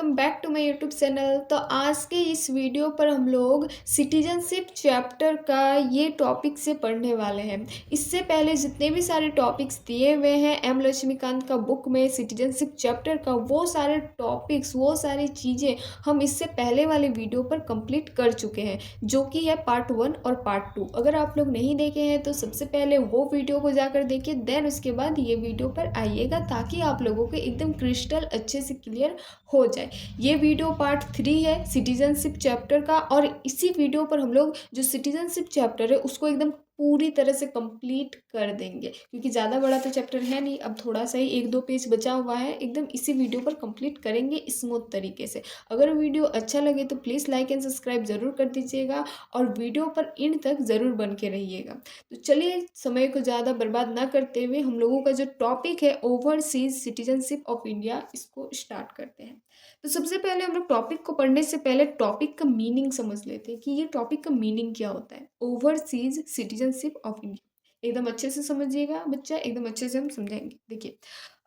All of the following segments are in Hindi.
Welcome back to my YouTube channel. तो आज के इस वीडियो पर हम लोग सिटीजनशिप चैप्टर का ये टॉपिक से पढ़ने वाले हैं। इससे पहले जितने भी सारे टॉपिक्स दिए हुए हैं एम लक्ष्मीकांत का बुक में सिटीजनशिप चैप्टर का, वो सारे टॉपिक्स, वो सारी चीज़ें हम इससे पहले वाले वीडियो पर कंप्लीट कर चुके हैं, जो कि है पार्ट 1 और पार्ट 2। अगर आप लोग नहीं देखे हैं तो सबसे पहले वो वीडियो को जाकर देखिए, देन उसके बाद ये वीडियो पर आइएगा, ताकि आप लोगों को एकदम क्रिस्टल अच्छे से क्लियर हो जाए। ये वीडियो पार्ट 3 है सिटीजनशिप चैप्टर का, और इसी वीडियो पर हम लोग जो सिटीजनशिप चैप्टर है उसको एकदम पूरी तरह से कंप्लीट कर देंगे, क्योंकि ज़्यादा बड़ा तो चैप्टर है नहीं, अब थोड़ा सा ही 1-2 पेज बचा हुआ है। एकदम इसी वीडियो पर कंप्लीट करेंगे स्मूथ तरीके से। अगर वीडियो अच्छा लगे तो प्लीज़ लाइक एंड सब्सक्राइब ज़रूर कर दीजिएगा, और वीडियो पर एंड तक ज़रूर बन के रहिएगा। तो चलिए, समय को ज़्यादा बर्बाद ना करते हुए हम लोगों का जो टॉपिक है ओवरसीज सिटीजनशिप ऑफ इंडिया, इसको स्टार्ट करते हैं। तो सबसे पहले हम लोग टॉपिक को पढ़ने से पहले टॉपिक का मीनिंग समझ लेते हैं कि ये टॉपिक का मीनिंग क्या होता है। ओवरसीज सिटीजनशिप ऑफ इंडिया एकदम अच्छे से समझिएगा बच्चा, एकदम अच्छे से हम समझाएंगे। देखिए,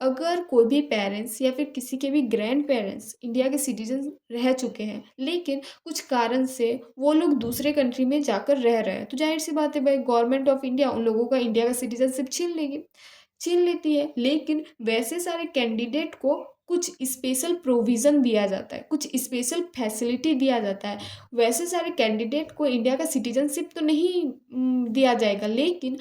अगर कोई भी पेरेंट्स या फिर किसी के भी ग्रैंड पेरेंट्स इंडिया के सिटीजन रह चुके हैं, लेकिन कुछ कारण से वो लोग दूसरे कंट्री में जाकर रह रहे हैं, तो जाहिर सी बात है भाई, गवर्नमेंट ऑफ इंडिया उन लोगों का इंडिया का सिटीजनशिप छीन लेती है। लेकिन वैसे सारे कैंडिडेट को कुछ स्पेशल प्रोविज़न दिया जाता है, कुछ स्पेशल फैसिलिटी दिया जाता है। वैसे सारे कैंडिडेट को इंडिया का सिटीजनशिप तो नहीं दिया जाएगा, लेकिन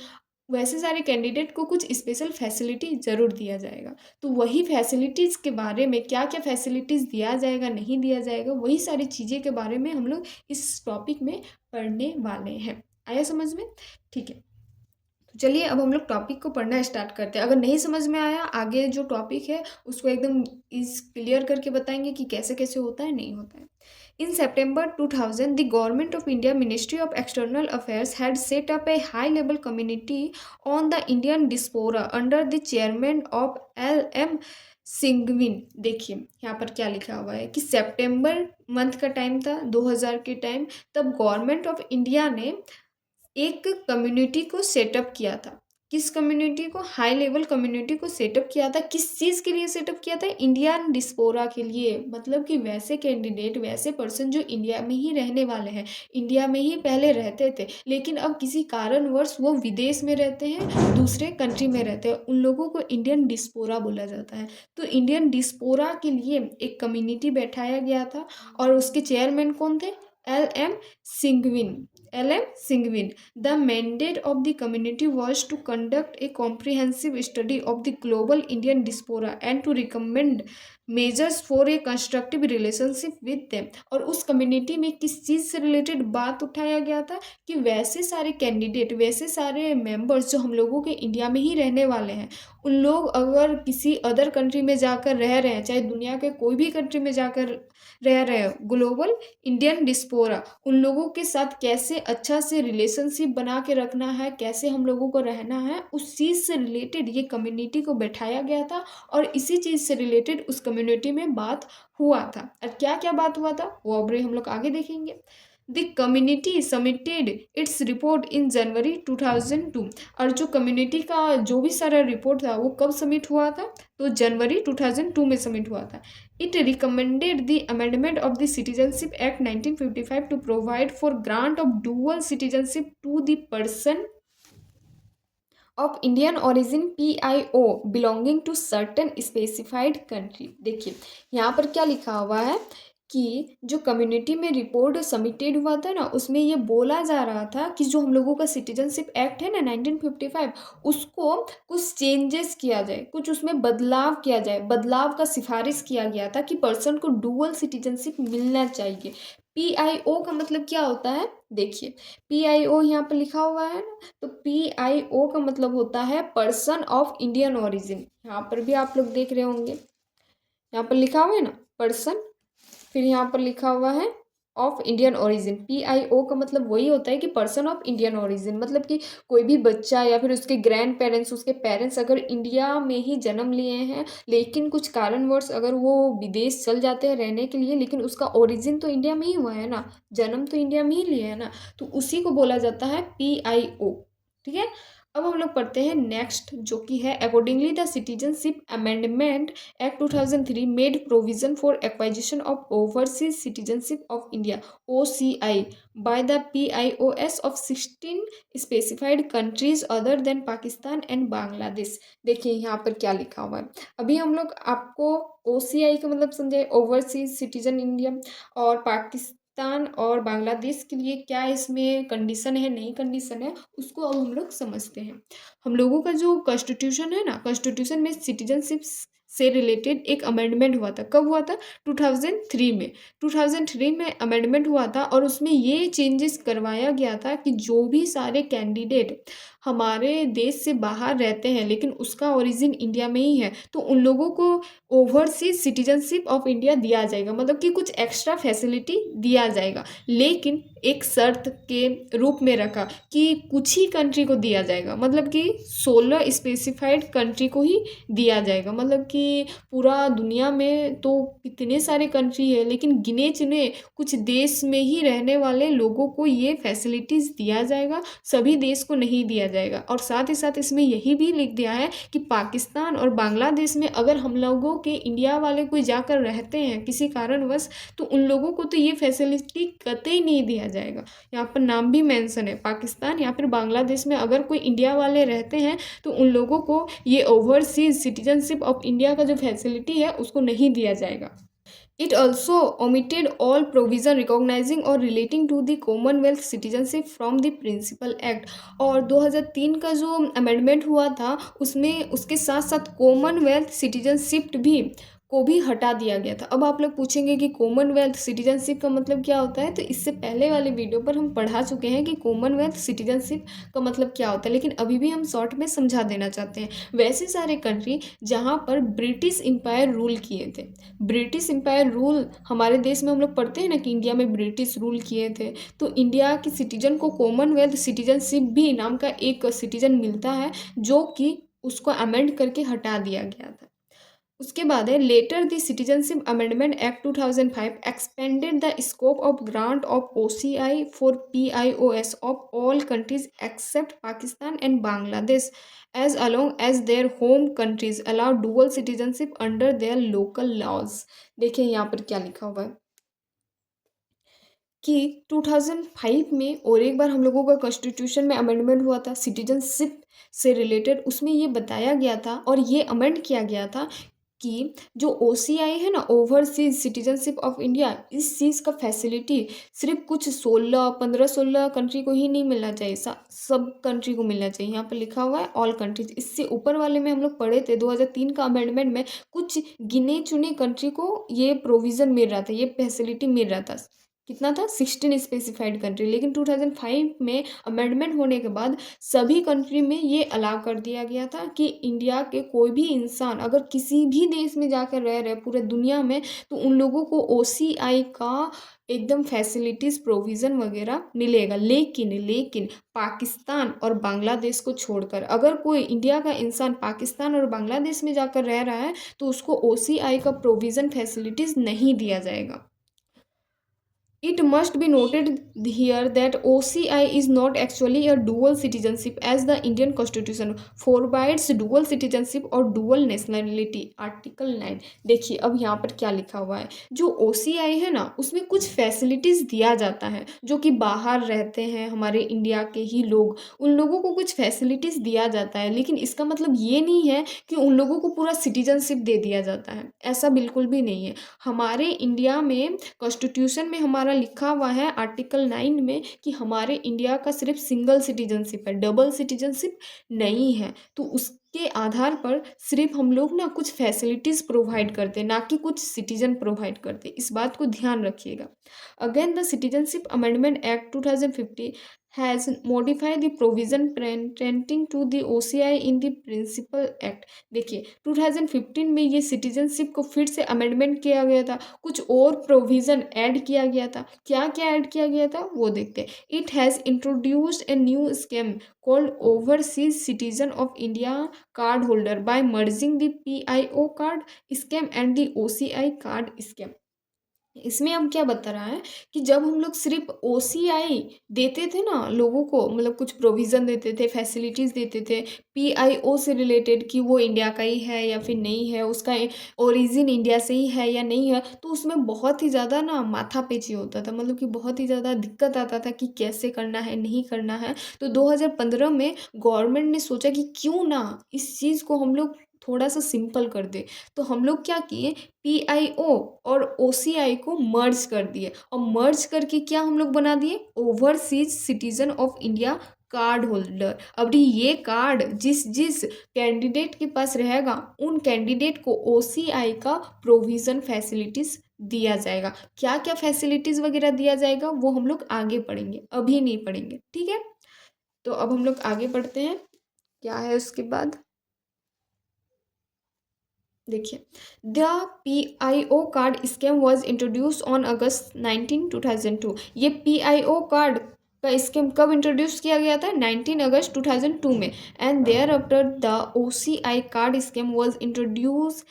वैसे सारे कैंडिडेट को कुछ स्पेशल फैसिलिटी ज़रूर दिया जाएगा। तो वही फैसिलिटीज़ के बारे में, क्या क्या फैसिलिटीज़ दिया जाएगा, नहीं दिया जाएगा, वही सारी चीज़ें के बारे में हम लोग इस टॉपिक में पढ़ने वाले हैं। आया समझ में? ठीक है, तो चलिए अब हम लोग टॉपिक को पढ़ना स्टार्ट करते हैं। अगर नहीं समझ में आया, आगे जो टॉपिक है उसको एकदम इस क्लियर करके बताएंगे कि कैसे कैसे होता है, नहीं होता है। In September 2000, the Government of India Ministry of External Affairs had set up a high-level committee on the Indian diaspora under the chairman of L.M. सिंघवीन। देखिए यहाँ पर क्या लिखा हुआ है कि सितंबर मंथ का टाइम था, 2000 के टाइम, तब गवर्नमेंट ऑफ इंडिया ने एक कम्युनिटी को सेटअप किया था। किस कम्युनिटी को? हाई लेवल कम्युनिटी को सेटअप किया था। किस चीज़ के लिए सेटअप किया था? इंडियन डिस्पोरा के लिए। मतलब कि वैसे कैंडिडेट, वैसे पर्सन जो इंडिया में ही रहने वाले हैं, इंडिया में ही पहले रहते थे, लेकिन अब किसी कारणवश वो विदेश में रहते हैं, दूसरे कंट्री में रहते हैं, उन लोगों को इंडियन डिस्पोरा बोला जाता है। तो इंडियन डिस्पोरा के लिए एक कम्युनिटी बैठाया गया था, और उसके चेयरमैन कौन थे? L.M. सिंघवीन। L.M. सिंघवीन। The mandate of the community was to conduct a comprehensive study of the global Indian diaspora and to recommend measures for a constructive relationship with them। और उस कम्युनिटी में किस चीज़ से रिलेटेड बात उठाया गया था कि वैसे सारे कैंडिडेट, वैसे सारे मेंबर्स जो हम लोगों के इंडिया में ही रहने वाले हैं, उन लोग अगर किसी अदर कंट्री में जाकर रह रहे हैं, चाहे दुनिया के कोई भी कंट्री में जाकर रह रहे हैं, ग्लोबल इंडियन डिस्पोरा, उन लोगों के साथ कैसे अच्छा से रिलेशनशिप बना के रखना है, कैसे हम लोगों को रहना है, उस चीज़ से रिलेटेड ये कम्युनिटी को बैठाया गया था। और इसी चीज़ से रिलेटेड उस कम्युनिटी में बात हुआ था। और क्या क्या बात हुआ था वो अब हम लोग आगे देखेंगे। The community submitted its report in January 2002। और जो कम्युनिटी का जो भी सारा रिपोर्ट था वो कब सबमिट हुआ था? तो जनवरी 2002 में सबमिट हुआ था। It recommended the amendment of the Citizenship Act 1955 to provide for grant of dual citizenship to the person of Indian origin PIO belonging to certain specified country। देखिए यहाँ पर क्या लिखा हुआ है कि जो कम्युनिटी में रिपोर्ट सबमिटेड हुआ था ना, उसमें ये बोला जा रहा था कि जो हम लोगों का सिटीजनशिप एक्ट है ना 1955, उसको कुछ चेंजेस किया जाए, कुछ उसमें बदलाव किया जाए। बदलाव का सिफारिश किया गया था कि पर्सन को डुअल सिटीजनशिप मिलना चाहिए। PIO का मतलब क्या होता है? देखिए, PIO यहाँ पर लिखा हुआ है ना, तो PIO का मतलब होता है पर्सन ऑफ इंडियन ओरिजिन। यहाँ पर भी आप लोग देख रहे होंगे, यहाँ पर लिखा हुआ है ना पर्सन, फिर यहाँ पर लिखा हुआ है ऑफ इंडियन ओरिजिन। PIO का मतलब वही होता है कि पर्सन ऑफ इंडियन ओरिजिन। मतलब कि कोई भी बच्चा या फिर उसके ग्रैंड पेरेंट्स, उसके पेरेंट्स अगर इंडिया में ही जन्म लिए हैं, लेकिन कुछ कारणवश अगर वो विदेश चल जाते हैं रहने के लिए, लेकिन उसका ओरिजिन तो इंडिया में ही हुआ है ना, जन्म तो इंडिया में ही लिया है ना, तो उसी को बोला जाता है PIO। ठीक है, अब हम लोग पढ़ते हैं नेक्स्ट, जो कि है accordingly the citizenship amendment act 2003 made provision for acquisition of overseas citizenship of India OCI by the PIOS of 16 specified countries other than Pakistan and Bangladesh. देखिए यहाँ पर क्या लिखा हुआ है। अभी हम लोग आपको OCI का मतलब समझे, ओवरसीज सिटीजन इंडिया, और पाकिस्तान और बांग्लादेश के लिए क्या इसमें कंडीशन है, नई कंडीशन है, उसको अब हम लोग समझते हैं। हम लोगों का जो कॉन्स्टिट्यूशन है ना, कॉन्स्टिट्यूशन में सिटीजनशिप से रिलेटेड एक अमेंडमेंट हुआ था। कब हुआ था? 2003 में। 2003 में अमेंडमेंट हुआ था और उसमें ये चेंजेस करवाया गया था कि जो भी सारे कैंडिडेट हमारे देश से बाहर रहते हैं लेकिन उसका ओरिजिन इंडिया में ही है, तो उन लोगों को ओवरसीज सिटीजनशिप ऑफ इंडिया दिया जाएगा, मतलब कि कुछ एक्स्ट्रा फैसिलिटी दिया जाएगा, लेकिन एक शर्त के रूप में रखा कि कुछ ही कंट्री को दिया जाएगा, मतलब कि 16 स्पेसिफाइड कंट्री को ही दिया जाएगा। मतलब कि पूरा दुनिया में तो कितने सारे कंट्री है, लेकिन गिने चुने कुछ देश में ही रहने वाले लोगों को ये फैसिलिटीज़ दिया जाएगा, सभी देश को नहीं दिया जाएगा। और साथ ही साथ इसमें यही भी लिख दिया है कि पाकिस्तान और बांग्लादेश में अगर हम लोगों के इंडिया वाले कोई जाकर रहते हैं किसी कारणवश, तो उन लोगों को तो ये फैसिलिटी कतई नहीं दिया जाएगा। यहाँ पर नाम भी मेंशन है, पाकिस्तान या फिर बांग्लादेश में अगर कोई इंडिया वाले रहते हैं तो उन लोगों को ये ओवरसीज सिटीजनशिप ऑफ इंडिया का जो फैसिलिटी है उसको नहीं दिया जाएगा। It also omitted all provision recognizing or relating to the Commonwealth citizenship from the Principal Act। और 2003 का जो अमेंडमेंट हुआ था उसमें उसके साथ साथ कॉमनवेल्थ सिटीजनशिप भी हटा दिया गया था। अब आप लोग पूछेंगे कि कॉमनवेल्थ सिटीजनशिप का मतलब क्या होता है, तो इससे पहले वाले वीडियो पर हम पढ़ा चुके हैं कि कॉमनवेल्थ सिटीजनशिप का मतलब क्या होता है, लेकिन अभी भी हम शॉर्ट में समझा देना चाहते हैं। वैसे सारे कंट्री जहाँ पर ब्रिटिश एम्पायर रूल किए थे, ब्रिटिश एम्पायर रूल हमारे देश में हम लोग पढ़ते हैं ना कि इंडिया में ब्रिटिश रूल किए थे, तो इंडिया के सिटीजन को कॉमनवेल्थ सिटीजनशिप भी नाम का एक सिटीजन मिलता है, जो कि उसको अमेंड करके हटा दिया गया था। उसके बाद है later the citizenship amendment act 2005 expanded the scope of grant of OCI for PIOS of all countries except Pakistan and Bangladesh as along as their home countries allow dual citizenship under their local laws. देखिए यहाँ पर क्या लिखा हुआ है कि 2005 में और एक बार हम लोगों का कॉन्स्टिट्यूशन में अमेंडमेंट हुआ था सिटीजनशिप से रिलेटेड, उसमें ये बताया गया था और ये अमेंड किया गया था कि जो OCI है ना, ओवरसीज सिटीजनशिप ऑफ इंडिया, इस चीज़ का फैसिलिटी सिर्फ कुछ 16 कंट्री को ही नहीं मिलना चाहिए, सब कंट्री को मिलना चाहिए। यहाँ पर लिखा हुआ है ऑल कंट्रीज। इससे ऊपर वाले में हम लोग पढ़े थे 2003 का अमेंडमेंट में कुछ गिने चुने कंट्री को ये प्रोविज़न मिल रहा था, ये फैसिलिटी मिल रहा था। कितना था? 16 स्पेसिफाइड कंट्री। लेकिन 2005 में अमेंडमेंट होने के बाद सभी कंट्री में ये अलाउ कर दिया गया था कि इंडिया के कोई भी इंसान अगर किसी भी देश में जाकर रह रहे पूरे दुनिया में, तो उन लोगों को OCI का एकदम फैसिलिटीज़ प्रोविज़न वगैरह मिलेगा। लेकिन पाकिस्तान और बांग्लादेश को छोड़कर अगर कोई इंडिया का इंसान पाकिस्तान और बांग्लादेश में जाकर रह रहा है तो उसको OCI का प्रोविज़न फैसिलिटीज़ नहीं दिया जाएगा। It must be noted here that OCI is not actually a dual citizenship as the Indian Constitution forbids dual citizenship or dual nationality article 9। देखिए अब यहाँ पर क्या लिखा हुआ है, जो OCI है ना उसमें कुछ फैसिलिटीज़ दिया जाता है, जो कि बाहर रहते हैं हमारे इंडिया के ही लोग, उन लोगों को कुछ फैसिलिटीज़ दिया जाता है, लेकिन इसका मतलब ये नहीं है कि उन लोगों को पूरा सिटीजनशिप दे दिया जाता है, ऐसा बिल्कुल भी नहीं है। हमारे इंडिया में कॉन्स्टिट्यूशन में हमारा लिखा हुआ है आर्टिकल 9 में कि हमारे इंडिया का सिर्फ सिंगल सिटीजनशिप है, डबल सिटीजनशिप नहीं है। तो उसके आधार पर सिर्फ हम लोग ना कुछ फैसिलिटीज़ प्रोवाइड करते हैं, ना कि कुछ सिटीजन प्रोवाइड करते, इस बात को ध्यान रखिएगा। Again the citizenship amendment act 2050 has modified the provision pertaining to the OCI in the Principal Act। देखिए 2015 में ये सिटीजनशिप को फिर से अमेंडमेंट किया गया था, कुछ और प्रोविज़न ऐड किया गया था। क्या क्या ऐड किया गया था वो देखते हैं। It has introduced a new scheme called overseas citizen of India card holder by merging the PIO card scheme and the OCI card scheme. इसमें अब क्या बता रहा है कि जब हम लोग सिर्फ ओसीआई देते थे ना लोगों को, मतलब कुछ प्रोविज़न देते थे, फैसिलिटीज़ देते थे पीआईओ से रिलेटेड कि वो इंडिया का ही है या फिर नहीं है, उसका ओरिजिन इंडिया से ही है या नहीं है, तो उसमें बहुत ही ज़्यादा ना माथापेची होता था, मतलब कि बहुत ही ज़्यादा दिक्कत आता था कि कैसे करना है, नहीं करना है। तो 2015 में गवर्नमेंट ने सोचा कि क्यों ना इस चीज़ को हम लोग थोड़ा सा सिंपल कर दे। तो हम लोग क्या किए, पीआईओ और ओसीआई को मर्ज कर दिए, और मर्ज करके क्या हम लोग बना दिए, overseas citizen of India card holder. अब ये कार्ड जिस जिस कैंडिडेट के पास रहेगा उन कैंडिडेट को ओसीआई का प्रोविज़न फैसिलिटीज़ दिया जाएगा। क्या क्या फैसिलिटीज़ वगैरह दिया जाएगा वो हम लोग आगे पढ़ेंगे, अभी नहीं पढ़ेंगे, ठीक है। तो अब हम लोग आगे बढ़ते हैं, क्या है उसके बाद, देखिए, the PIO card scam was introduced on August 19 2002। ये पीआईओ कार्ड का स्कीम कब इंट्रोड्यूस किया गया था, 19 अगस्त 2002 में। And thereafter the OCI card scheme was introduced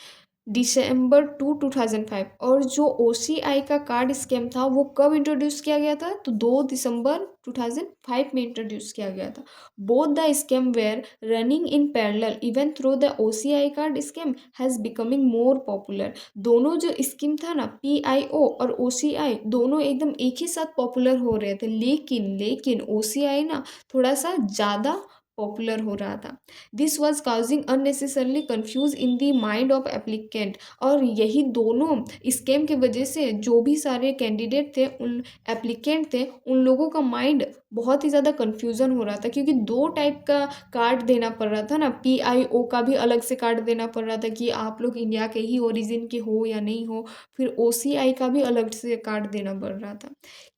December 2005। और जो ओसीआई का कार्ड स्कैम था वो कब इंट्रोड्यूस किया गया था, तो 2 दिसंबर 2005 में इंट्रोड्यूस किया गया था। Both the scam were running in parallel even through the OCI card scam has becoming more popular. दोनों जो स्कीम था ना, पीआईओ और ओसीआई, दोनों एकदम एक ही साथ पॉपुलर हो रहे थे, लेकिन लेकिन ओसीआई ना थोड़ा सा ज़्यादा पॉपुलर हो रहा था। This was causing unnecessarily confuse in the mind of applicant. और यही दोनों स्कैम की वजह से जो भी सारे कैंडिडेट थे, उन एप्लीकेंट थे, उन लोगों का माइंड बहुत ही ज़्यादा कन्फ्यूज़न हो रहा था, क्योंकि दो टाइप का कार्ड देना पड़ रहा था ना, पीआईओ का भी अलग से कार्ड देना पड़ रहा था कि आप लोग इंडिया के ही ओरिजिन के हो या नहीं हो, फिर ओसीआई का भी अलग से कार्ड देना पड़ रहा था।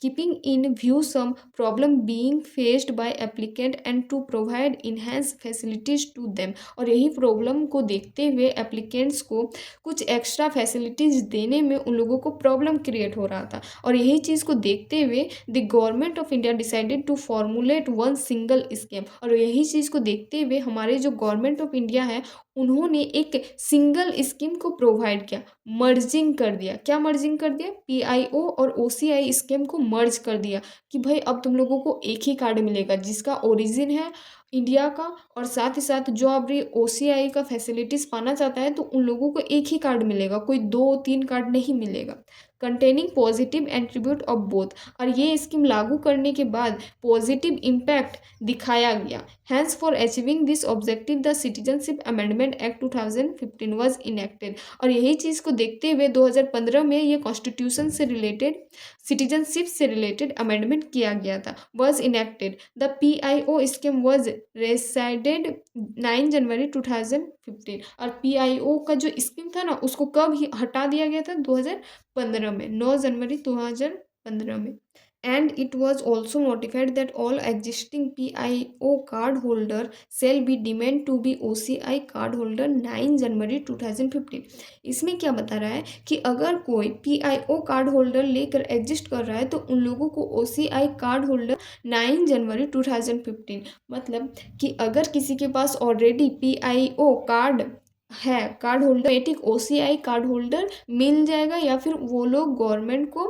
Keeping in view some problem being faced by applicant and to provide enhance facilities to them. और यही प्रॉब्लम को देखते हुए एप्लीकेंट्स को कुछ एक्स्ट्रा फैसिलिटीज़ देने में उन लोगों को प्रॉब्लम क्रिएट हो रहा था। और यही चीज़ को देखते हुए the government of India decided to formulate one single scheme. और यही चीज़ को देखते हुए हमारे जो गवर्नमेंट ऑफ इंडिया है, उन्होंने एक सिंगल स्कीम को प्रोवाइड किया, मर्जिंग कर दिया। क्या मर्जिंग कर दिया, पीआईओ और ओसीआई स्कीम को मर्ज कर दिया कि भाई अब तुम लोगों को एक ही कार्ड मिलेगा जिसका ओरिजिन है इंडिया का, और साथ ही साथ जो अब ओसीआई का फैसिलिटीज़ पाना चाहता है तो उन लोगों को एक ही कार्ड मिलेगा, कोई 2-3 कार्ड नहीं मिलेगा। Containing positive attribute of both. और ये स्कीम लागू करने के बाद पॉजिटिव इम्पैक्ट दिखाया गया। Hence for achieving this objective the citizenship amendment act 2015 was enacted. और यही चीज़ को देखते हुए 2015 में ये कॉन्स्टिट्यूशन से रिलेटेड, सिटीजनशिप से रिलेटेड अमेंडमेंट किया गया था, was enacted. The PIO scheme was resided 9 January 2015। और पीआईओ का जो स्कीम था ना उसको कब ही हटा दिया गया था, 2015 में, 9 जनवरी 2015 में। And it was also notified that all existing PIO card holder shall be deemed to be OCI card holder 9 January 2015। इसमें क्या बता रहा है कि अगर कोई PIO कार्ड होल्डर लेकर एग्जिस्ट कर रहा है तो उन लोगों को OCI कार्ड होल्डर 9 जनवरी 2015, मतलब कि अगर किसी के पास ऑलरेडी PIO कार्ड है, card holder, automatic OCI card holder मिल जाएगा, या फिर वो लोग गवर्नमेंट को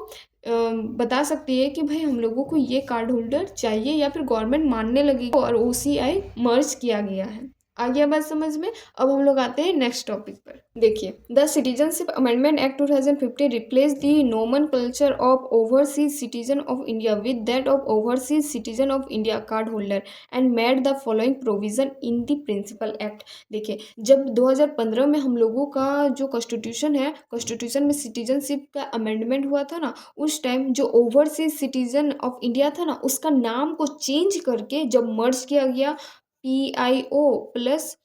बता सकती है कि भाई हम लोगों को ये कार्ड होल्डर चाहिए, या फिर गवर्नमेंट मानने लगेगी और ओसीआई मर्ज किया गया है। आ गया बात समझ में। अब हम लोग आते हैं नेक्स्ट टॉपिक पर। देखिए, the citizenship amendment act 2015 replace the nomenclature of overseas citizen of India with that of overseas citizen of India card holder and made the following provision in the principal act. देखिए, जब 2015 में हम लोगों का जो कॉन्स्टिट्यूशन है, कॉन्स्टिट्यूशन में सिटीजनशिप का अमेंडमेंट हुआ था ना, उस टाइम जो ओवरसीज सिटीजन ऑफ इंडिया था ना उसका नाम को चेंज करके जब मर्ज किया गया PIO plus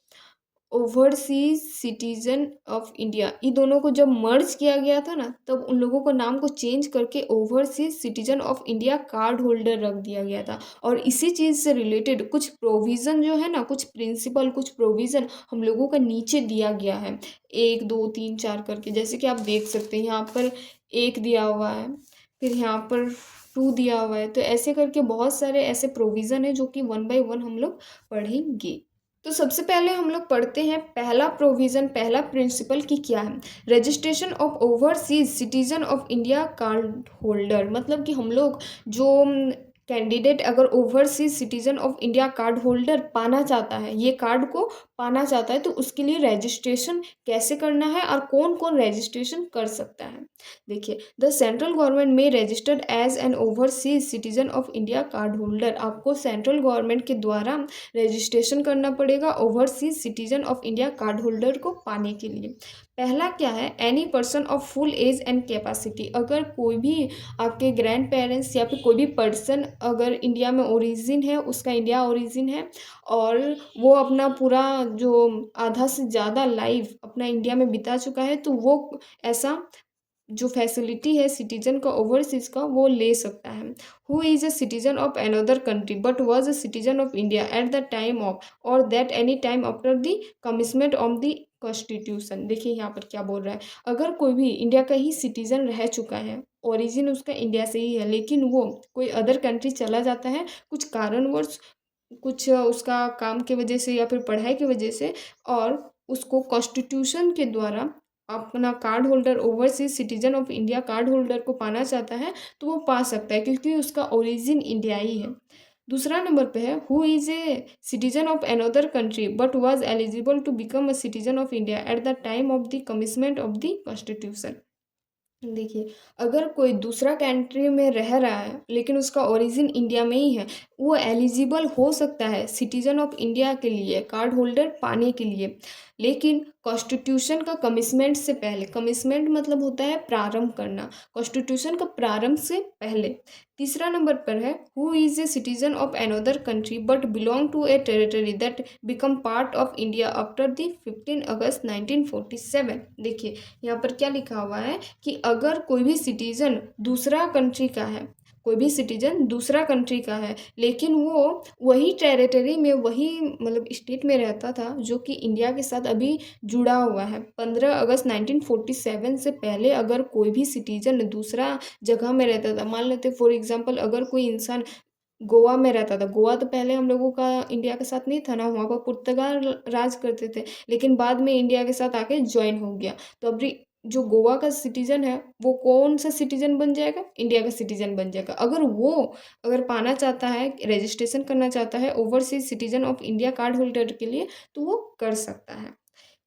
overseas citizen of India, ये दोनों को जब मर्ज किया गया था ना, तब उन लोगों को नाम को चेंज करके overseas citizen of India card holder रख दिया गया था। और इसी चीज़ से रिलेटेड कुछ प्रोविज़न जो है ना, कुछ प्रिंसिपल, कुछ प्रोविज़न हम लोगों का नीचे दिया गया है, 1 2 3 4 करके। जैसे कि आप देख सकते हैं यहाँ पर 1 दिया हुआ है, फिर यहाँ पर 2 दिया हुआ है, तो ऐसे करके बहुत सारे ऐसे प्रोविज़न है जो कि 1 बाय 1 हम लोग पढ़ेंगे। तो सबसे पहले हम लोग पढ़ते हैं पहला प्रोविज़न, पहला प्रिंसिपल कि क्या है। Registration of overseas citizen of India card holder, मतलब कि हम लोग जो कैंडिडेट अगर overseas citizen of India card holder पाना चाहता है, ये कार्ड को पाना चाहता है, तो उसके लिए रजिस्ट्रेशन कैसे करना है और कौन कौन रजिस्ट्रेशन कर सकता है। देखिए, द सेंट्रल गवर्नमेंट में registered as an overseas citizen of India card holder, आपको सेंट्रल गवर्नमेंट के द्वारा रजिस्ट्रेशन करना पड़ेगा overseas citizen of India card holder को पाने के लिए। पहला क्या है, any person of full age and capacity, अगर कोई भी आपके ग्रैंड पेरेंट्स या फिर कोई भी पर्सन अगर इंडिया में ओरिजिन है, उसका इंडिया ओरिजिन है और वो अपना पूरा जो आधा से ज़्यादा लाइफ अपना इंडिया में बिता चुका है, तो वो ऐसा जो फैसिलिटी है सिटीजन का ओवरसीज का वो ले सकता है। Who is a citizen of another country but was a citizen of India at the time of or that any time after the commitment of the constitution. देखिए यहाँ पर क्या बोल रहा है, अगर कोई भी इंडिया का ही सिटीजन रह चुका है, ओरिजिन उसका इंडिया से ही है, लेकिन वो कोई अदर कंट्री चला जाता है कुछ कारणवश, कुछ उसका काम की वजह से या फिर पढ़ाई की वजह से, और उसको कॉन्स्टिट्यूशन के द्वारा अपना card holder overseas citizen of India card holder को पाना चाहता है, तो वो पा सकता है क्योंकि उसका ओरिजिन इंडिया ही है। दूसरा नंबर पे है, who is a citizen of another country but was eligible to become a citizen of India at the time of the commitment of the constitution. देखिए, अगर कोई दूसरा कंट्री में रह रहा है लेकिन उसका ओरिजिन इंडिया में ही है, वो एलिजिबल हो सकता है सिटीजन ऑफ इंडिया के लिए कार्ड होल्डर पाने के लिए, लेकिन कॉन्स्टिट्यूशन का कमिटमेंट से पहले। कमिटमेंट मतलब होता है प्रारंभ करना, कॉन्स्टिट्यूशन का प्रारंभ से पहले। तीसरा नंबर पर है, who is a citizen of another country but belong to a territory that become part of India after the 15 August 1947। देखिए यहाँ पर क्या लिखा हुआ है कि अगर कोई भी सिटीजन दूसरा कंट्री का है, कोई भी सिटीजन दूसरा कंट्री का है, लेकिन वो वही टेरिटरी में, वही मतलब स्टेट में रहता था जो कि इंडिया के साथ अभी जुड़ा हुआ है, 15 अगस्त 1947 से पहले अगर कोई भी सिटीजन दूसरा जगह में रहता था, मान लेते फॉर एग्जांपल अगर कोई इंसान गोवा में रहता था, गोवा तो पहले हम लोगों का इंडिया के साथ नहीं था ना, वहाँ पर पुर्तगाल राज करते थे, लेकिन बाद में इंडिया के साथ आके ज्वाइन हो गया, तो अभी जो गोवा का सिटीजन है वो कौन सा सिटीजन बन जाएगा, इंडिया का सिटीजन बन जाएगा। अगर वो अगर पाना चाहता है, रजिस्ट्रेशन करना चाहता है overseas citizen of India card holder के लिए, तो वो कर सकता है।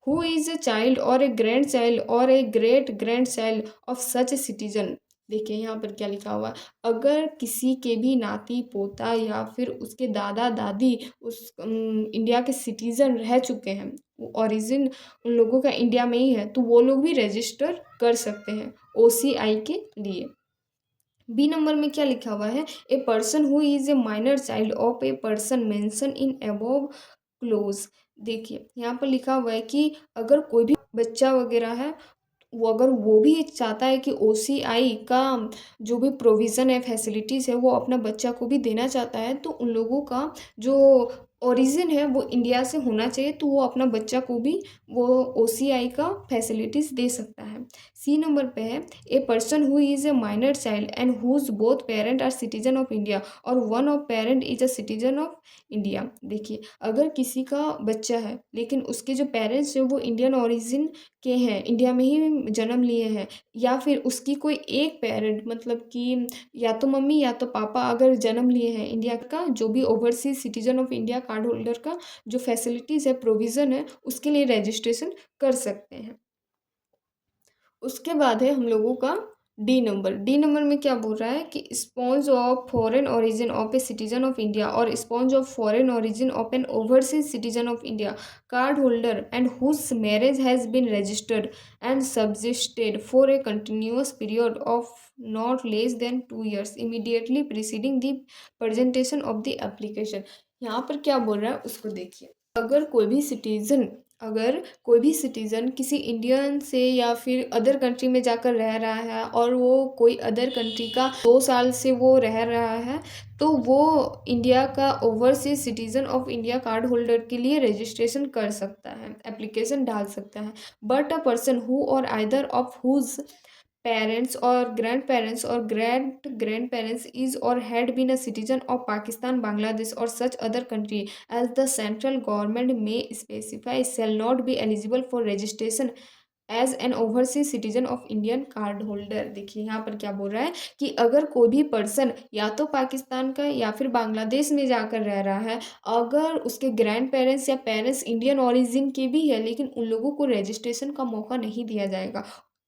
हु इज़ ए चाइल्ड और ए ग्रैंड चाइल्ड और a great grand child of such a citizen. देखिए यहाँ पर क्या लिखा हुआ है, अगर किसी के भी नाती पोता या फिर उसके दादा दादी उस इंडिया के सिटीजन रह चुके हैं, ओरिजिन उन लोगों का इंडिया में ही है, तो वो लोग भी रजिस्टर कर सकते हैं ओसीआई के लिए। बी नंबर में क्या लिखा हुआ है, a person who is a minor child of a person mention in above close. देखिए यहाँ पर लिखा हुआ है कि अगर कोई भी बच्चा वगैरह है, वो अगर वो भी चाहता है कि ओसीआई का जो भी प्रोविज़न है, फैसिलिटीज़ है, वो अपना बच्चा को भी देना चाहता है, तो उन लोगों का जो ओरिजिन है वो इंडिया से होना चाहिए, तो वो अपना बच्चा को भी वो ओसीआई का फैसिलिटीज़ दे सकता है। सी नंबर पे है, a person who is a minor child and whose both parent are citizen of India or one of parent is a citizen of India. देखिए अगर किसी का बच्चा है लेकिन उसके जो पेरेंट्स हैं वो इंडियन ओरिजिन के हैं, इंडिया में ही जन्म लिए हैं, या फिर उसकी कोई एक पेरेंट मतलब कि या तो मम्मी या तो पापा अगर जन्म लिए हैं इंडिया का, जो भी overseas citizen of India card holder का जो फैसिलिटीज़ है, प्रोविज़न है, उसके लिए रजिस्ट्रेशन कर सकते हैं। उसके बाद है हम लोगों का डी नंबर। डी नंबर में क्या बोल रहा है कि spouse of foreign origin of a citizen of India or spouse of foreign origin of an overseas citizen of India card holder and whose marriage has been registered and subsisted for a continuous period of not less than 2 years immediately preceding the presentation of the application. यहाँ पर क्या बोल रहा है उसको देखिए, अगर कोई भी सिटीज़न किसी इंडियन से या फिर अदर कंट्री में जाकर रह रहा है और वो कोई अदर कंट्री का 2 साल से वो रह रहा है, तो वो इंडिया का overseas citizen of India card holder के लिए रजिस्ट्रेशन कर सकता है, एप्लीकेशन डाल सकता है। बट अ पर्सन हु और either of whose parents or grandparents or great grandparents is or had been a citizen of Pakistan, Bangladesh or such other country as the central government may specify shall not be eligible for registration as an overseas citizen of Indian card holder. देखिए यहाँ पर क्या बोल रहा है कि अगर कोई भी पर्सन या तो पाकिस्तान का या फिर बांग्लादेश में जाकर रह रहा है, अगर उसके ग्रैंड पेरेंट्स या पेरेंट्स इंडियन ओरिजिन के भी है, लेकिन उन लोगों को रजिस्ट्रेशन का मौका नहीं दिया जाएगा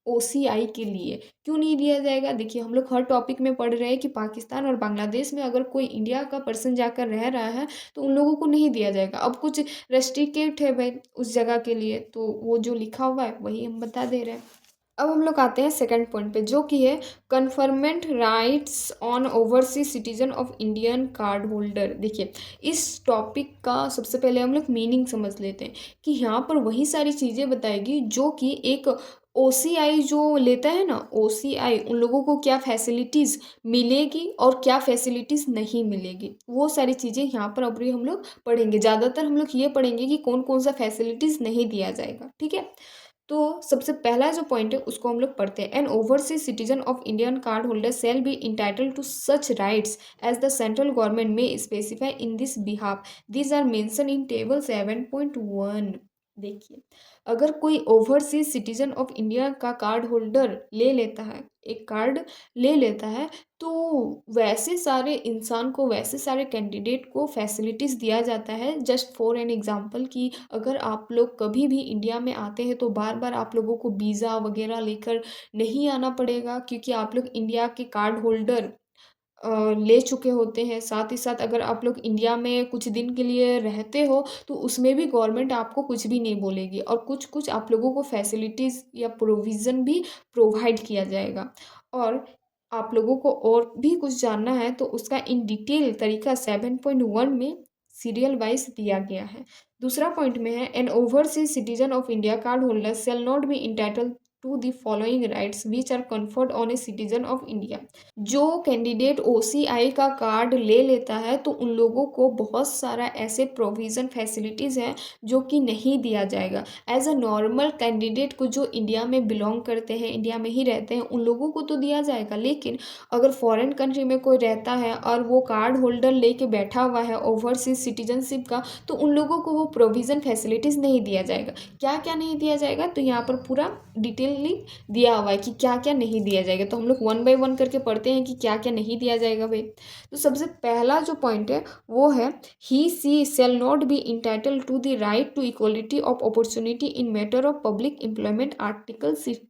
ओसीआई के लिए। क्यों नहीं दिया जाएगा? देखिए हम लोग हर टॉपिक में पढ़ रहे हैं कि पाकिस्तान और बांग्लादेश में अगर कोई इंडिया का पर्सन जाकर रह रहा है तो उन लोगों को नहीं दिया जाएगा। अब कुछ रेस्ट्रिक्टेड है भाई उस जगह के लिए, तो वो जो लिखा हुआ है वही हम बता दे रहे हैं। अब हम लोग आते हैं सेकंड पॉइंट पे, जो कि है conferment rights on overseas citizen of Indian card holder. देखिए इस टॉपिक का सबसे पहले हम लोग मीनिंग समझ लेते हैं कि यहाँ पर वही सारी चीज़ें बताएगी जो कि एक ओसीआई जो लेता है ना, ओसीआई उन लोगों को क्या फैसिलिटीज़ मिलेगी और क्या फैसिलिटीज़ नहीं मिलेगी, वो सारी चीज़ें यहाँ पर अभी हम लोग पढ़ेंगे। ज़्यादातर हम लोग ये पढ़ेंगे कि कौन कौन सा फैसिलिटीज़ नहीं दिया जाएगा, ठीक है। तो सबसे पहला जो पॉइंट है उसको हम लोग पढ़ते हैं। An overseas citizen of Indian card holder shall be entitled to such rights as the central government may specify in this behalf, these are mention in table 7.1। देखिए अगर कोई ओवरसीज सिटीजन ऑफ इंडिया का कार्ड होल्डर ले लेता है, एक कार्ड ले लेता है, तो वैसे सारे इंसान को, वैसे सारे कैंडिडेट को फैसिलिटीज़ दिया जाता है। जस्ट फॉर एन एग्जांपल कि अगर आप लोग कभी भी इंडिया में आते हैं तो बार बार आप लोगों को वीज़ा वगैरह लेकर नहीं आना पड़ेगा, क्योंकि आप लोग इंडिया के कार्ड होल्डर ले चुके होते हैं। साथ ही साथ अगर आप लोग इंडिया में कुछ दिन के लिए रहते हो तो उसमें भी गवर्नमेंट आपको कुछ भी नहीं बोलेगी, और कुछ कुछ आप लोगों को फैसिलिटीज़ या प्रोविज़न भी प्रोवाइड किया जाएगा। और आप लोगों को और भी कुछ जानना है तो उसका इन डिटेल तरीका 7.1 में सीरियल वाइज दिया गया है। दूसरा पॉइंट में है an overseas citizen of India card holder shall not be entitled to the following rights which are conferred on a citizen of India. जो कैंडिडेट ओसीआई का कार्ड ले लेता है तो उन लोगों को बहुत सारा ऐसे प्रोविज़न फैसिलिटीज़ हैं जो कि नहीं दिया जाएगा। एज अ नॉर्मल कैंडिडेट को जो इंडिया में बिलोंग करते हैं, इंडिया में ही रहते हैं, उन लोगों को तो दिया जाएगा, लेकिन अगर फॉरेन कंट्री में कोई रहता है और वो कार्ड होल्डर लेके बैठा हुआ है ओवरसीज सिटीजनशिप का, तो उन लोगों को वो प्रोविज़न फैसिलिटीज़ नहीं दिया जाएगा। क्या क्या नहीं दिया जाएगा, तो यहाँ पर पूरा डिटेलली दिया हुआ है कि क्या क्या नहीं दिया जाएगा। तो हम लोग 1 बाय 1 करके पढ़ते हैं कि क्या क्या नहीं दिया जाएगा भाई। तो सबसे पहला जो पॉइंट है वो है he she shall not be entitled to the right to equality of opportunity in matter of public employment, article 16।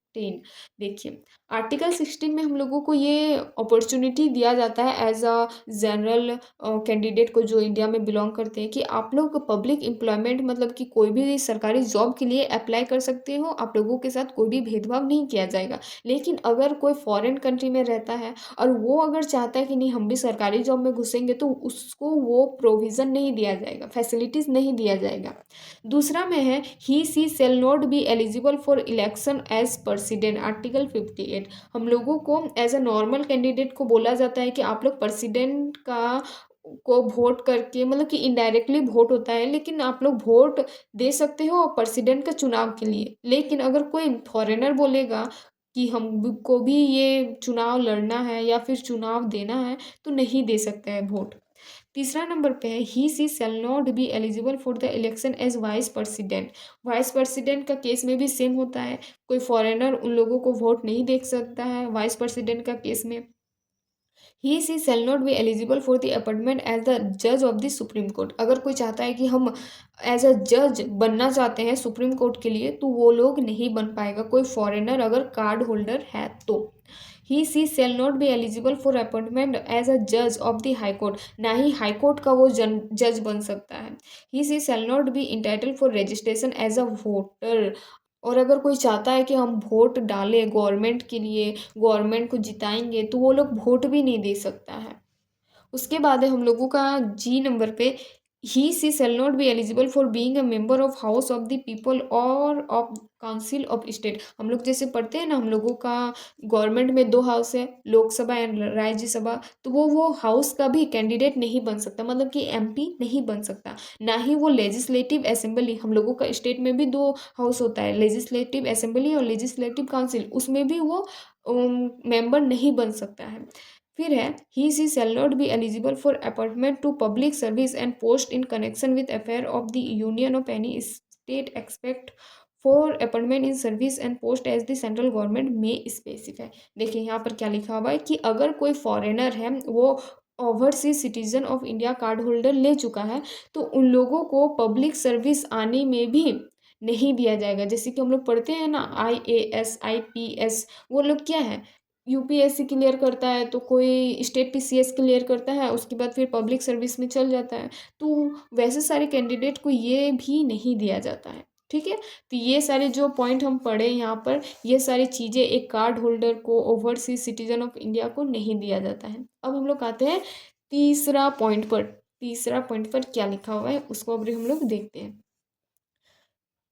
देखिए आर्टिकल 16 में हम लोगों को ये अपॉर्चुनिटी दिया जाता है एज अ जनरल कैंडिडेट को जो इंडिया में बिलोंग करते हैं, कि आप लोग पब्लिक एम्प्लॉयमेंट मतलब कि कोई भी सरकारी जॉब के लिए अप्लाई कर सकते हो, आप लोगों के साथ कोई भी भेदभाव नहीं किया जाएगा। लेकिन अगर कोई फॉरेन कंट्री में रहता है और वो अगर चाहता है कि नहीं हम भी सरकारी जॉब में घुसेंगे, तो उसको वो प्रोविज़न नहीं दिया जाएगा, फैसिलिटीज़ नहीं दिया जाएगा। दूसरा में है he she shall not be eligible for election as president, article 58। हम लोगों को एज अ नॉर्मल कैंडिडेट को बोला जाता है कि आप लोग प्रेसिडेंट को वोट करके, मतलब कि इनडायरेक्टली वोट होता है, लेकिन आप लोग वोट दे सकते हो प्रेसिडेंट का चुनाव के लिए। लेकिन अगर कोई फॉरेनर बोलेगा कि हमको भी ये चुनाव लड़ना है या फिर चुनाव देना है, तो नहीं दे सकते हैं वोट। तीसरा नंबर पे है he she shall not be eligible for the election as vice president. Vice president का केस में भी सेम होता है, कोई फॉरेनर उन लोगों को वोट नहीं दे सकता है वाइस प्रेसिडेंट का केस में। He she shall not be eligible for the appointment as the जज ऑफ द सुप्रीम कोर्ट। अगर कोई चाहता है कि हम एज अ जज बनना चाहते हैं सुप्रीम कोर्ट के लिए, तो वो लोग नहीं बन पाएगा, कोई फॉरेनर अगर कार्ड होल्डर है तो। He she shall not be eligible for appointment as a जज ऑफ द हाई कोर्ट, ना ही हाई कोर्ट का वो जज बन सकता है। He she shall not be entitled for registration as a voter. और अगर कोई चाहता है कि हम वोट डालें गवर्नमेंट के लिए, गवर्नमेंट को जिताएंगे, तो वो लोग वोट भी नहीं दे सकता है। उसके बाद है हम लोगों का जी नंबर पे he she shall not be eligible for being a member of house of the people or of council of state. हम लोग जैसे पढ़ते हैं ना, हम लोगों का गवर्नमेंट में 2 हाउस है, लोकसभा एंड राज्यसभा, तो वो हाउस का भी कैंडिडेट नहीं बन सकता, मतलब कि एमपी नहीं बन सकता। ना ही वो लेजिस्लेटिव असेंबली, हम लोगों का स्टेट में भी 2 हाउस होता है, लेजिस्लेटिव असेंबली और लेजिस्लेटिव काउंसिल, उसमें भी वो मेंबर नहीं बन सकता है। फिर है he she shall not be eligible for appointment to public service and post in connection with affair of the union of any state except for appointment in service and post as the central government may specify. देखिए यहाँ पर क्या लिखा हुआ है कि अगर कोई फॉरेनर है, वो overseas citizen of India card holder ले चुका है, तो उन लोगों को पब्लिक सर्विस आने में भी नहीं दिया जाएगा। जैसे कि हम लोग पढ़ते हैं ना, IAS IPS, वो लोग क्या है, यूपीएससी क्लियर करता है तो कोई स्टेट पीसीएस क्लियर करता है, उसके बाद फिर पब्लिक सर्विस में चल जाता है। तो वैसे सारे कैंडिडेट को ये भी नहीं दिया जाता है। ठीक है, तो ये सारे जो पॉइंट हम पढ़े यहाँ पर, ये सारी चीज़ें एक कार्ड होल्डर को, ओवरसीज सिटीजन ऑफ इंडिया को नहीं दिया जाता है। अब हम लोग आते हैं तीसरा पॉइंट पर। तीसरा पॉइंट पर क्या लिखा हुआ है उसको अब हम लोग देखते हैं।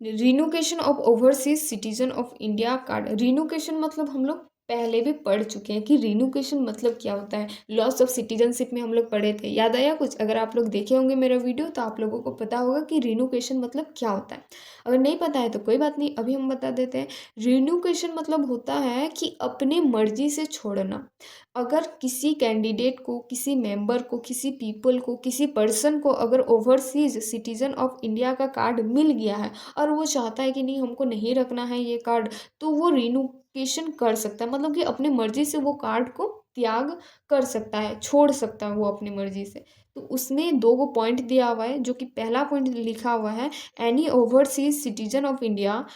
Renunciation of overseas citizen of India card. Renunciation मतलब हम लोग पहले भी पढ़ चुके हैं कि रिनोकेशन मतलब क्या होता है। लॉस ऑफ सिटीजनशिप में हम लोग पढ़े थे, याद आया कुछ? अगर आप लोग देखे होंगे मेरा वीडियो तो आप लोगों को पता होगा कि रिनोकेशन मतलब क्या होता है। अगर नहीं पता है तो कोई बात नहीं, अभी हम बता देते हैं। रिनोकेशन मतलब होता है कि अपनी मर्जी से छोड़ना। अगर किसी कैंडिडेट को, किसी मेंबर को, किसी पीपल को, किसी पर्सन को अगर ओवरसीज सिटीजन ऑफ इंडिया का कार्ड मिल गया है और वो चाहता है कि नहीं हमको नहीं रखना है ये कार्ड, तो वो रिनोकेशन कर सकता है। मतलब कि अपनी मर्जी से वो कार्ड को त्याग कर सकता है, छोड़ सकता है वो अपनी मर्जी से। तो उसमें दो गो पॉइंट दिया हुआ है, जो कि पहला पॉइंट लिखा हुआ है, any overseas citizen of India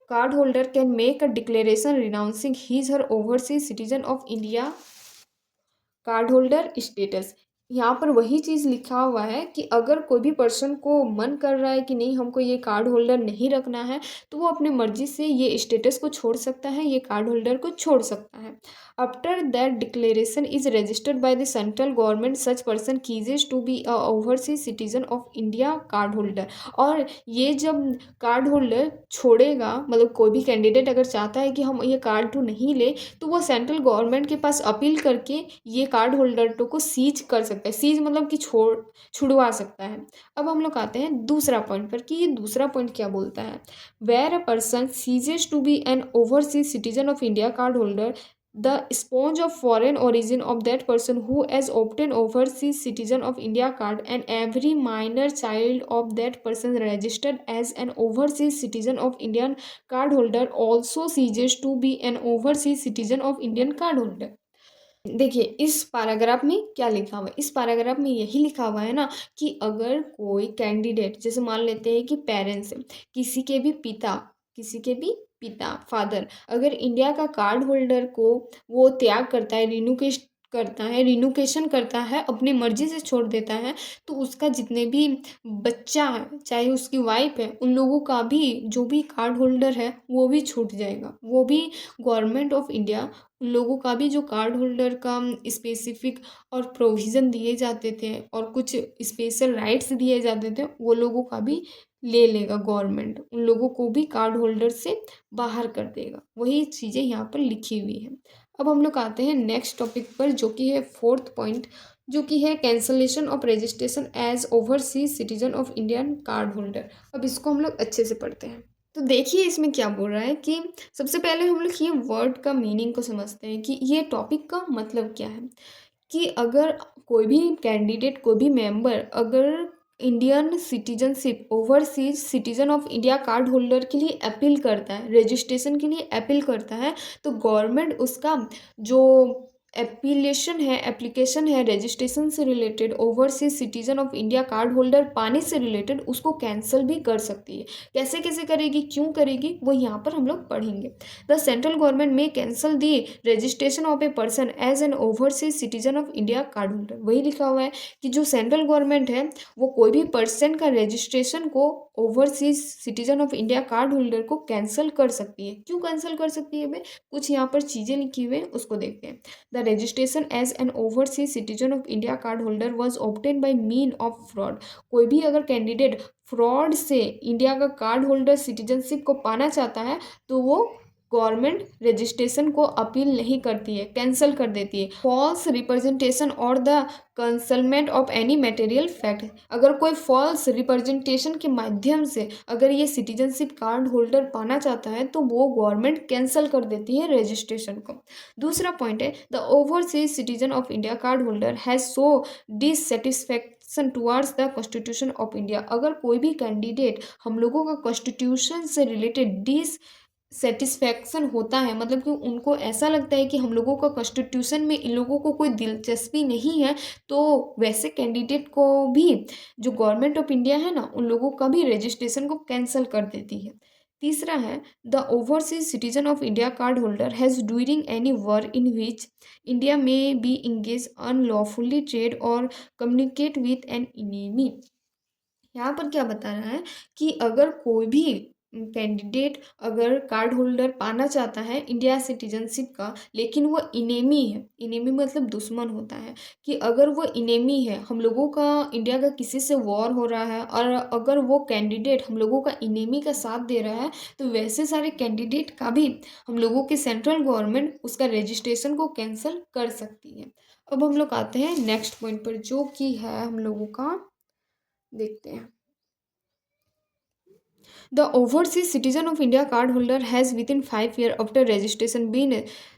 card holder can make a declaration renouncing his her overseas citizen of India card holder status. यहाँ पर वही चीज़ लिखा हुआ है कि अगर कोई भी पर्सन को मन कर रहा है कि नहीं हमको ये कार्ड होल्डर नहीं रखना है, तो वो अपनी मर्जी से ये स्टेटस को छोड़ सकता है, ये कार्ड होल्डर को छोड़ सकता है। After that declaration is registered by the central government, such person ceases to be a overseas citizen of India card holder. और ये जब कार्ड होल्डर छोड़ेगा, मतलब कोई भी कैंडिडेट अगर चाहता है कि हम ये कार्ड तो नहीं ले, तो वो सेंट्रल गवर्नमेंट के पास अपील करके ये कार्ड होल्डर को सीज कर सकता है। सीज मतलब कि छुड़वा सकता है। अब हम लोग आते हैं दूसरा पॉइंट पर कि ये दूसरा पॉइंट क्या बोलता है। Where a person ceases to be an overseas citizen of India card holder, the sponge of foreign origin of that person who has obtained overseas citizen of India card, and every minor child of that person registered as an overseas citizen of Indian card holder also ceases to be an overseas citizen of Indian card holder। देखिए इस पैराग्राफ में क्या लिखा हुआ है। इस पैराग्राफ में यही लिखा हुआ है ना कि अगर कोई कैंडिडेट, जैसे मान लेते हैं कि पेरेंट्स, किसी के भी पिता, किसी के भी पिता फादर अगर इंडिया का कार्ड होल्डर को वो त्याग करता है, रिनुकेशन करता है, अपनी मर्जी से छोड़ देता है, तो उसका जितने भी बच्चा है, चाहे उसकी वाइफ है, उन लोगों का भी जो भी कार्ड होल्डर है वो भी छूट जाएगा। वो भी गवर्नमेंट ऑफ इंडिया उन लोगों का भी जो कार्ड होल्डर का स्पेसिफिक और प्रोविज़न दिए जाते थे और कुछ स्पेशल राइट्स दिए जाते थे, वो लोगों का भी ले लेगा गवर्नमेंट, उन लोगों को भी कार्ड होल्डर से बाहर कर देगा। वही चीज़ें यहाँ पर लिखी हुई हैं। अब हम लोग आते हैं नेक्स्ट टॉपिक पर, जो कि है फोर्थ पॉइंट, जो कि है cancellation of registration as overseas citizen of Indian card holder. अब इसको हम लोग अच्छे से पढ़ते हैं। तो देखिए इसमें क्या बोल रहा है कि सबसे पहले हम लोग ये वर्ड का मीनिंग को समझते हैं कि ये टॉपिक का मतलब क्या है। कि अगर कोई भी कैंडिडेट, कोई भी मेंबर अगर Indian citizenship, overseas citizen of India card holder के लिए अपील करता है, रजिस्ट्रेशन के लिए अपील करता है, तो गवर्नमेंट उसका जो एप्लीकेशन है रजिस्ट्रेशन से related, overseas citizen of India card holder पाने से रिलेटेड, उसको कैंसिल भी कर सकती है। कैसे कैसे करेगी, क्यों करेगी, वो यहाँ पर हम लोग पढ़ेंगे। द सेंट्रल गवर्नमेंट में cancel the registration of a person as an overseas citizen of India card holder. वही लिखा हुआ है कि जो सेंट्रल गवर्नमेंट है वो कोई भी पर्सन का रजिस्ट्रेशन को overseas citizen of India card holder को कैंसिल कर सकती है। क्यों कैंसिल कर सकती है भाई, कुछ यहाँ पर चीज़ें लिखी हुई है, उसको देखते हैं। The registration as an overseas citizen of India card holder was obtain by mean of fraud. कोई भी अगर कैंडिडेट फ्रॉड से इंडिया का कार्ड होल्डर सिटीजनशिप को पाना चाहता है, तो वो गवर्नमेंट रजिस्ट्रेशन को अपील नहीं करती है, कैंसिल कर देती है। False representation or the concealment of any material fact, अगर कोई फॉल्स रिप्रेजेंटेशन के माध्यम से अगर ये सिटीजनशिप कार्ड होल्डर पाना चाहता है तो वो गवर्नमेंट कैंसिल कर देती है रजिस्ट्रेशन को। दूसरा पॉइंट है the overseas citizen of India card holder has so dissatisfaction towards the constitution of India, अगर कोई भी कैंडिडेट हम लोगों का कॉन्स्टिट्यूशन से रिलेटेड सेटिस्फैक्शन होता है, मतलब कि उनको ऐसा लगता है कि हम लोगों का कॉन्स्टिट्यूशन में इन लोगों को कोई दिलचस्पी नहीं है, तो वैसे कैंडिडेट को भी जो गवर्नमेंट ऑफ इंडिया है ना उन लोगों का भी रजिस्ट्रेशन को कैंसिल कर देती है। तीसरा है the overseas citizen of India card holder has during any war in which India में बी इंगेज अनलॉफुली ट्रेड और कम्युनिकेट विथ एन इनेमी। यहाँ पर क्या बता रहा है कि अगर कोई भी कैंडिडेट अगर कार्ड होल्डर पाना चाहता है इंडिया सिटीजनशिप का, लेकिन वो इनेमी है, इनेमी मतलब दुश्मन होता है, कि अगर वो इनेमी है, हम लोगों का इंडिया का किसी से वॉर हो रहा है और अगर वो कैंडिडेट हम लोगों का इनेमी का साथ दे रहा है, तो वैसे सारे कैंडिडेट का भी हम लोगों की सेंट्रल गवर्नमेंट उसका रजिस्ट्रेशन को कैंसिल कर सकती है। अब हम लोग आते हैं नेक्स्ट पॉइंट पर, जो कि है हम लोगों का, देखते हैं। The overseas citizen of India card holder has within 5 years after registration been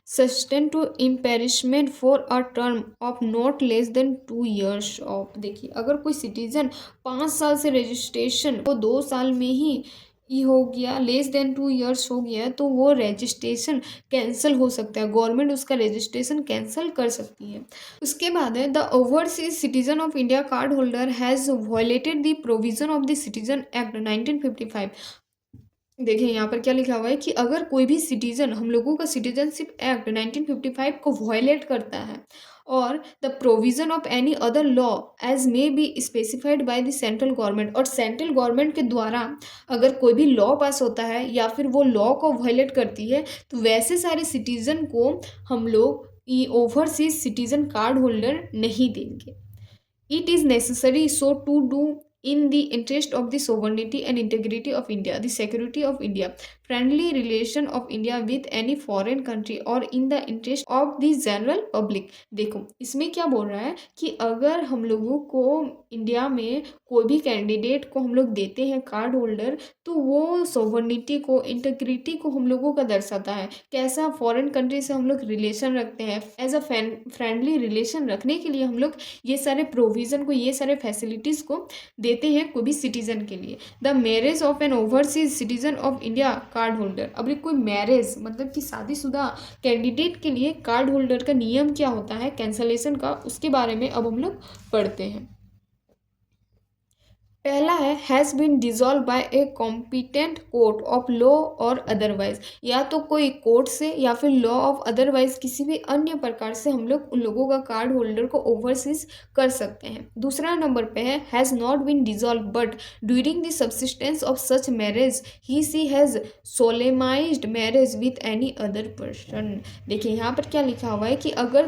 sustained to imprisonment for a term of not less than 2 years of, देखिए अगर कोई सिटीजन 5 साल से रजिस्ट्रेशन वो 2 साल में ही हो गया, लेस देन 2 years हो गया, तो वो रजिस्ट्रेशन कैंसिल हो सकता है, गवर्नमेंट उसका रजिस्ट्रेशन कैंसिल कर सकती है। उसके बाद है the overseas citizen of India card holder has violated the provision of the citizen act 1955। देखिए यहाँ पर क्या लिखा हुआ है कि अगर कोई भी सिटीजन हम लोगों का सिटीजनशिप एक्ट 1955 को वायलेट करता है और the provision of any other law as may be specified by the central government, और सेंट्रल गवर्नमेंट के द्वारा अगर कोई भी लॉ पास होता है या फिर वो लॉ को वायलेट करती है, तो वैसे सारे सिटीजन को हम लोग ई ओवरसीज सिटीजन कार्ड होल्डर नहीं देंगे। It is necessary so to do in the interest of the sovereignty and integrity of India, the security of India, friendly relation of India with any foreign country or in the interest of the general public। देखो इसमें क्या बोल रहा है कि अगर हम लोगों को इंडिया में कोई भी कैंडिडेट को हम लोग देते हैं कार्ड होल्डर, तो वो सोवर्निटी को, इंटीग्रिटी को हम लोगों का दर्शाता है, कैसा फॉरेन कंट्री से हम लोग रिलेशन रखते हैं, एज अ फ्रेंडली रिलेशन रखने के लिए हम लोग ये सारे प्रोविज़न को, ये सारे फैसिलिटीज़ को देते हैं कोई भी सिटीज़न के लिए। The marriage of an overseas citizen of India card holder, अब कोई मैरिज मतलब कि शादीशुदा कैंडिडेट के लिए कार्ड होल्डर का नियम क्या होता है कैंसलेशन का, उसके बारे में अब हम लोग पढ़ते हैं। पहला है has been dissolved by a competent court of law और अदरवाइज, या तो कोई कोर्ट से या फिर लॉ ऑफ अदरवाइज किसी भी अन्य प्रकार से हम लोग उन लोगों का कार्ड होल्डर को ओवरसीज कर सकते हैं। दूसरा नंबर पे है has not been dissolve but during the subsistence of such marriage he she has solemnised marriage with any other person. देखिए यहाँ पर क्या लिखा हुआ है कि अगर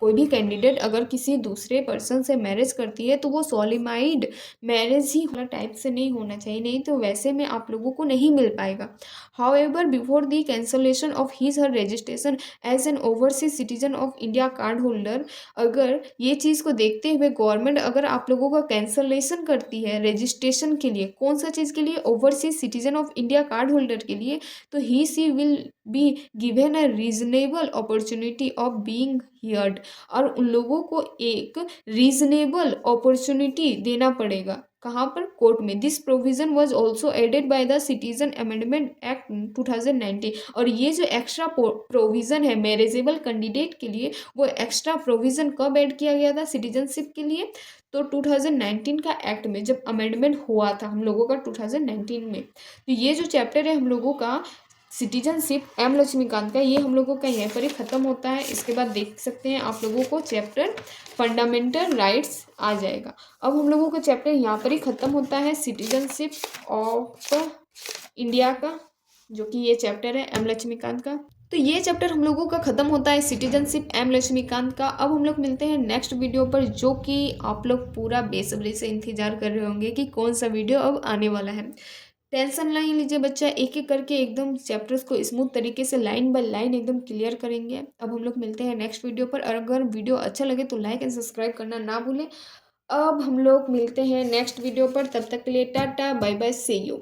कोई भी कैंडिडेट अगर किसी दूसरे पर्सन से मैरिज करती है तो वो सोलिमाइड मैरिज ही वाला टाइप से नहीं होना चाहिए, नहीं तो वैसे में आप लोगों को नहीं मिल पाएगा। However before the cancellation of his her registration as an overseas citizen of India card holder, अगर ये चीज़ को देखते हुए गवर्नमेंट अगर आप लोगों का कैंसलेशन करती है रजिस्ट्रेशन के लिए, कौन सा चीज़ के लिए, overseas citizen of India card holder के लिए, तो he she will be given a reasonable opportunity of being heard, और उन लोगों को एक रीजनेबल अपॉर्चुनिटी देना पड़ेगा। कहाँ पर, कोर्ट में। This provision was also added by the citizen amendment act 2019, और ये जो एक्स्ट्रा प्रोविजन है मैरिजेबल कैंडिडेट के लिए, वो एक्स्ट्रा प्रोविजन कब ऐड किया गया था सिटीजनशिप के लिए, तो 2019 का एक्ट में जब अमेंडमेंट हुआ था हम लोगों का 2019 में। तो ये जो चैप्टर है हम लोगों का सिटीजनशिप एम लक्ष्मीकांत का, ये हम लोगों का यहीं पर ही ख़त्म होता है। इसके बाद देख सकते हैं आप लोगों को चैप्टर फंडामेंटल राइट्स आ जाएगा। अब हम लोगों का चैप्टर यहाँ पर ही ख़त्म होता है सिटीजनशिप ऑफ इंडिया का, जो कि ये चैप्टर है एम लक्ष्मीकांत का। तो ये चैप्टर हम लोगों का ख़त्म होता है सिटीजनशिप एम लक्ष्मीकांत का। अब हम लोग मिलते हैं नेक्स्ट वीडियो पर, जो कि आप लोग पूरा बेसब्री से इंतजार कर रहे होंगे कि कौन सा वीडियो अब आने वाला है। टेंशन नहीं लीजिए बच्चा, एक-एक करके एकदम चैप्टर्स को स्मूथ तरीके से लाइन बाय लाइन एकदम क्लियर करेंगे। अब हम लोग मिलते हैं नेक्स्ट वीडियो पर, और अगर वीडियो अच्छा लगे तो लाइक एंड सब्सक्राइब करना ना भूलें। अब हम लोग मिलते हैं नेक्स्ट वीडियो पर, तब तक के लिए tata, bye bye, see you.